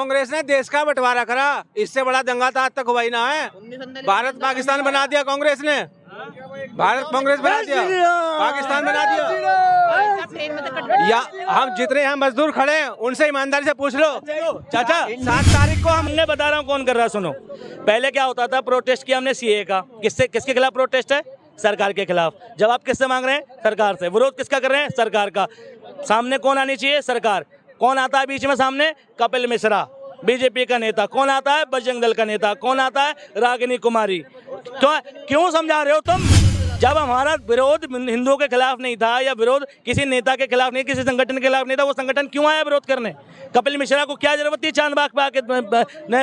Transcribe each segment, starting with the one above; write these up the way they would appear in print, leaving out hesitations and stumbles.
कांग्रेस ने देश का बंटवारा करा, इससे बड़ा दंगा तो आज तक हुआ ही ना है। भारत पाकिस्तान बना दिया कांग्रेस ने, भारत कांग्रेस बना दिया, पाकिस्तान बना दिया। या हम जितने यहाँ मजदूर खड़े हैं उनसे ईमानदारी से पूछ लो चाचा, 7 तारीख को हमने बता रहा हूँ कौन कर रहा है। सुनो, पहले क्या होता था, प्रोटेस्ट किया हमने सीए का, किसके खिलाफ प्रोटेस्ट है? सरकार के खिलाफ। जवाब किससे मांग रहे हैं? सरकार से। विरोध किसका कर रहे हैं? सरकार का। सामने कौन आनी चाहिए? सरकार। कौन आता है बीच में सामने? कपिल मिश्रा, बीजेपी का नेता। कौन आता है? बजरंग दल का नेता। कौन आता है? रागिनी कुमारी। तो क्यों समझा रहे हो तुम? जब हमारा विरोध हिंदुओं के खिलाफ नहीं था, या विरोध किसी नेता के खिलाफ नहीं, किसी संगठन के खिलाफ नहीं था, वो संगठन क्यों आया विरोध करने? कपिल मिश्रा को क्या जरूरत थी चांदबाग पे आके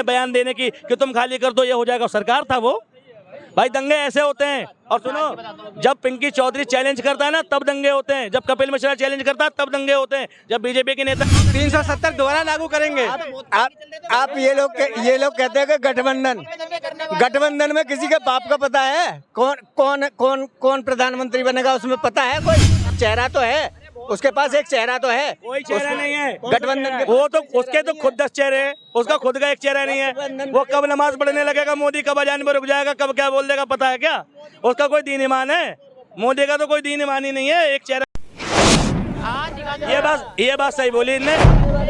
बयान देने की कि तुम खाली कर दो, ये हो जाएगा? सरकार था वो। भाई दंगे ऐसे होते हैं। और सुनो, जब पिंकी चौधरी चैलेंज करता है ना, तब दंगे होते हैं। जब कपिल मिश्रा चैलेंज करता है तब दंगे होते हैं। जब बीजेपी के नेता 370 दोबारा लागू करेंगे। आप ये लोग कहते हैं कि गठबंधन में किसी के बाप का पता है? कौन प्रधानमंत्री बनेगा उसमें पता है? कोई चेहरा तो है उसके पास, एक चेहरा तो है। कोई चेहरा नहीं है गठबंधन के। वो तो उसके तो खुद 10 चेहरे हैं, उसका खुद का एक चेहरा नहीं है। वो कब नमाज पढ़ने लगेगा, मोदी कब अजान में रुक जाएगा, कब क्या बोल देगा, पता है क्या? उसका कोई दीन ईमान है? मोदी का तो कोई दीन ईमान ही नहीं है, एक चेहरा। ये बात सही बोली इनने।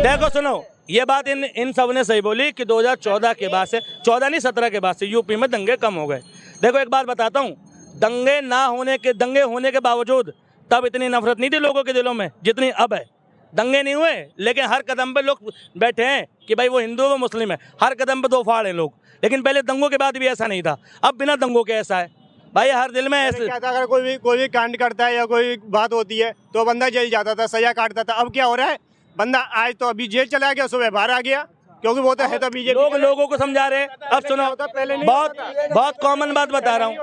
देखो सुनो, ये बात इन सब ने सही बोली कि 2014 के बाद से, 14 नहीं 17 के बाद से यूपी में दंगे कम हो गए। देखो एक बात बताता हूँ, दंगे होने के बावजूद तब इतनी नफरत नहीं थी लोगों के दिलों में जितनी अब है। दंगे नहीं हुए, लेकिन हर कदम पे लोग बैठे हैं कि भाई वो हिंदू वो मुस्लिम है, हर कदम पे दो फाड़ हैं लोग। लेकिन पहले दंगों के बाद भी ऐसा नहीं था, अब बिना दंगों के ऐसा है। भाई हर दिल में ऐसे क्या था, अगर कोई भी कांड करता है या कोई बात होती है तो बंदा जेल जाता था, सजा काटता था। अब क्या हो रहा है, बंदा आज तो अभी जेल चला गया, सुबह बाहर आ गया, क्योंकि वो तो है तो बीजेपी। लोगों को समझा रहे। अब सुनो, बहुत कॉमन बात बता रहा हूँ।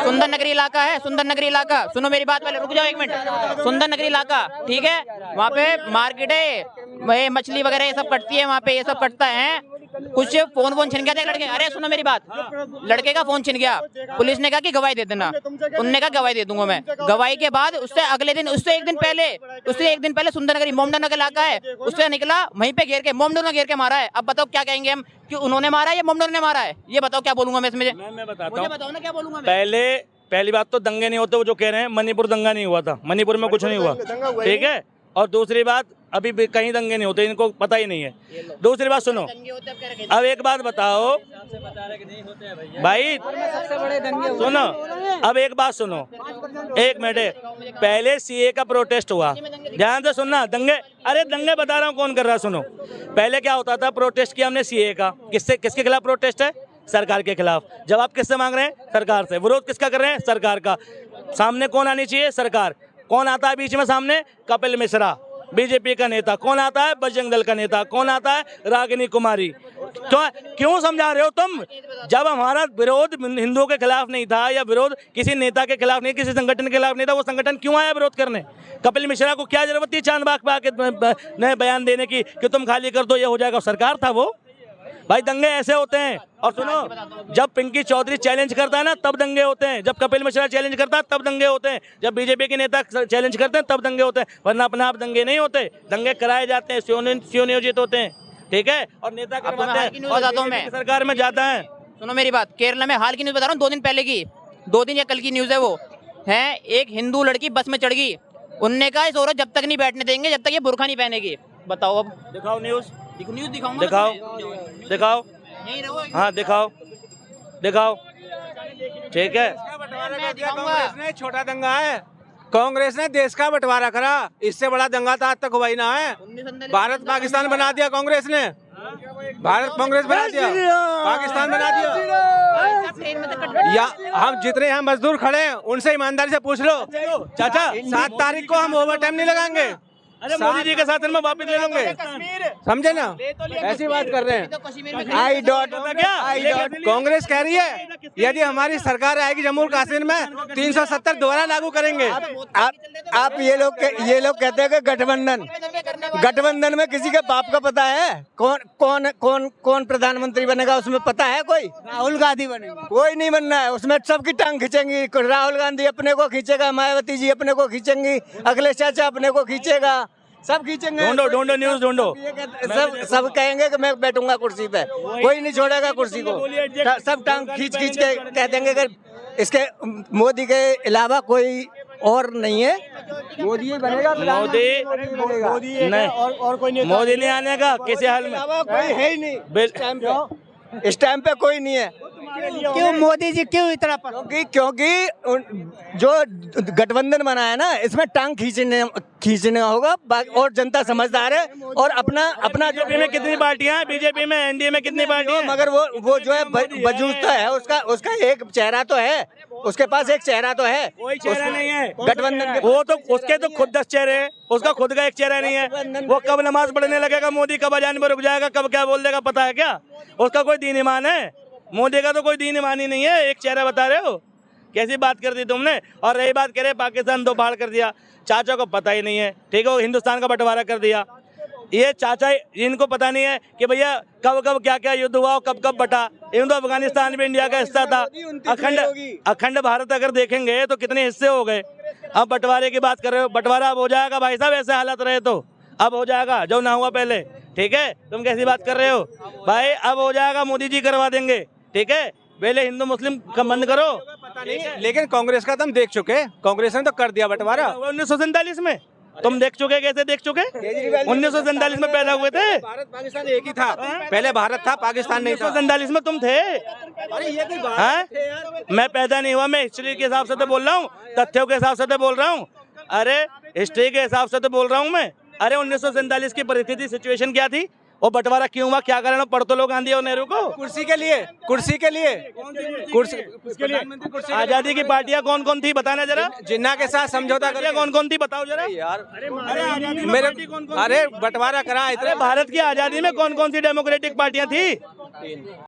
सुंदर नगरी इलाका है, सुंदर नगरी इलाका। सुनो मेरी बात, पहले रुक जाओ 1 मिनट। सुंदर नगरी इलाका, ठीक है, वहाँ पे मार्केट है, मछली वगैरह ये सब कटती है, वहाँ पे ये सब कटता है। कुछ फोन छिन गया था लड़के। अरे सुनो मेरी बात, लड़के का फोन छिन गया, पुलिस ने कहा कि गवाही दे देना, उनने कहा गवाही दे दूंगा मैं। गवाही के बाद उससे अगले दिन, उससे एक दिन पहले सुंदर नगरी मोमडन का इलाका है, उससे निकला, वहीं पे घेर के, मोमडन ने घेर के मारा है। अब बताओ क्या कहेंगे हम, कि उन्होंने मारा है या मोमडन ने मारा है? ये बताओ क्या बोलूंगा मैं इसमें? मैं बताता हूँ, मुझे बताओ ना क्या बोलूंगा मैं। पहली बात तो दंगे नहीं होते, वो जो कह रहे हैं मणिपुर दंगा नहीं हुआ था, मणिपुर में कुछ नहीं हुआ, ठीक है। और दूसरी बात, अभी भी कहीं दंगे नहीं होते, इनको पता ही नहीं है। दूसरी बात सुनो, अब एक बात बताओ भाई, सुनो, अब एक बात सुनो, 1 मिनट। पहले सीए का प्रोटेस्ट हुआ, ध्यान से सुनना। अरे दंगे बता रहा हूँ कौन कर रहा है। सुनो, पहले क्या होता था, प्रोटेस्ट किया हमने सीए का, किसके खिलाफ प्रोटेस्ट है? सरकार के खिलाफ। जवाब किससे मांग रहे हैं? सरकार से। विरोध किसका कर रहे हैं? सरकार का। सामने कौन आनी चाहिए? सरकार। कौन आता है बीच में सामने? कपिल मिश्रा, बीजेपी का नेता। कौन आता है? बजरंग दल का नेता। कौन आता है? रागिनी कुमारी। तो क्यों समझा रहे हो तुम? जब हमारा विरोध हिंदुओं के खिलाफ नहीं था, या विरोध किसी नेता के खिलाफ नहीं, किसी संगठन के खिलाफ नहीं था, वो संगठन क्यों आया विरोध करने? कपिल मिश्रा को क्या जरूरत थी चांदबाग पे आके बयान देने की कि तुम खाली कर दो, ये हो जाएगा? सरकार था वो। भाई दंगे ऐसे होते हैं। और सुनो, जब पिंकी चौधरी चैलेंज करता है ना, तब दंगे होते हैं। जब कपिल मिश्रा चैलेंज करता है तब दंगे होते हैं। जब बीजेपी के नेता चैलेंज करते हैं तब दंगे होते हैं, वरना अपने आप दंगे नहीं होते। दंगे कराए जाते हैं, सुनियोजित होते हैं, ठीक है, और नेता करवाते हैं, और सरकार में जाता है। सुनो मेरी बात, केरला में हाल की न्यूज बता रहा हूँ, 2 दिन पहले की, 2 दिन या कल की न्यूज है वो। है एक हिंदू लड़की बस में चढ़ गई, उनने कहा इस औरत जब तक नहीं बैठने देंगे जब तक ये बुर्खा नहीं पहनेगी। बताओ, अब दिखाओ न्यूज, दिखाऊंगा, दिखाओ। हाँ दिखाओ, ठीक है। कांग्रेस ने छोटा दंगा है, कांग्रेस ने देश का बंटवारा करा, इससे बड़ा दंगा तो आज तक हुआ ही ना है। भारत पाकिस्तान बना दिया कांग्रेस ने, भारत कांग्रेस बना दिया, पाकिस्तान बना दिया। या हम जितने यहाँ मजदूर खड़े हैं उनसे ईमानदारी से पूछ लो चाचा, 7 तारीख को हम ओवर टाइम नहीं लगाएंगे। अरे मोदी जी के साथ में वापस ले लेंगे, समझे ना? ऐसी बात कर रहे हैं। आई डॉट कांग्रेस कह रही है यदि हमारी सरकार आएगी जम्मू और कश्मीर में 370 दोबारा लागू करेंगे। आप ये लोग कहते हैं कि गठबंधन में किसी के बाप का पता है? कौन प्रधानमंत्री बनेगा उसमें पता है? कोई राहुल गांधी बनेगा, कोई नहीं बनना है उसमें, सबकी टांग खींचेंगी। राहुल गांधी अपने को खींचेगा, मायावती जी अपने को खींचेंगी, अखिलेश चाचा अपने को खींचेगा, सब खींचेंगे। ढूंढो न्यूज ढूंढो। सब कहेंगे कि मैं बैठूंगा कुर्सी पे, कोई नहीं छोड़ेगा कुर्सी को। सब टांग खींच के कह देंगे कि इसके मोदी के अलावा कोई और नहीं है, मोदी ही बनेगा। मोदी नहीं, और कोई नहीं, मोदी नहीं आने का किसी हाल में, कोई है ही नहीं इस टाइम पे कोई नहीं है। क्यों मोदी जी क्यों इतना क्योंकि जो गठबंधन बना है ना, इसमें टांग खींचने होगा और जनता समझदार है। और अपना बीजेपी में कितनी पार्टियां हैं, बीजेपी में एनडीए में कितनी पार्टियां हैं? मगर वो जो है वजूदता है, उसका एक चेहरा तो है, उसके पास एक चेहरा तो है। कोई चेहरा नहीं है गठबंधन के, वो तो उसके तो खुद 10 चेहरे हैं, उसका खुद का एक चेहरा नहीं है। वो कब नमाज पढ़ने लगेगा, मोदी कब अजान पर रुक जाएगा, कब क्या बोल देगा, पता है क्या? उसका कोई दीन ईमान है? मोदी का तो कोई दीन ईमान ही नहीं है। एक चेहरा बता रहे हो, कैसी बात कर दी तुमने। और रही बात करे पाकिस्तान दो फाड़ कर दिया, चाचा को पता ही नहीं है, ठीक है, वो हिंदुस्तान का बंटवारा कर दिया। ये चाचा, इनको पता नहीं है कि भैया कब कब क्या क्या युद्ध हुआ, कब कब बटा। इन तो अफगानिस्तान भी इंडिया का हिस्सा था। अखंड भारत अगर देखेंगे तो कितने हिस्से हो गए। अब बंटवारे की बात कर रहे हो, बंटवारा अब हो जाएगा भाई साहब, ऐसे हालत रहे तो अब हो जाएगा, जो ना हुआ पहले, ठीक है। तुम कैसी बात कर रहे हो भाई, अब हो जाएगा, मोदी जी करवा देंगे, ठीक है। पहले हिंदू मुस्लिम का बंद करो। लेकिन कांग्रेस का तुम देख चुके, कांग्रेस ने तो कर दिया बंटवारा 1947 में। तुम देख चुके, कैसे देख चुके? 1947 में पैदा हुए थे। भारत पाकिस्तान एक ही था, पहले भारत था, पाकिस्तान नहीं था। 1947 में तुम थे। अरे ये कोई बात हाँ? मैं पैदा नहीं हुआ, मैं हिस्ट्री के हिसाब से तो बोल रहा हूँ, तथ्यों के हिसाब से तो बोल रहा हूँ। अरे हिस्ट्री के हिसाब से तो बोल रहा हूँ मैं। अरे 1947 की परिस्थिति, सिचुएशन क्या थी, और बंटवारा क्यों हुआ, क्या कारण पढ़ तो लो गांधी और नेहरू को। कुर्सी के लिए, कुर्सी के लिए, कुर्सी। आजादी की पार्टियां कौन कौन थी, बताना जरा। जिन्ना के साथ समझौता कर कौन कौन थी, बताओ जरा यार। मेरे अरे बंटवारा करा इतने भारत की आजादी में कौन कौन सी डेमोक्रेटिक पार्टियां थी?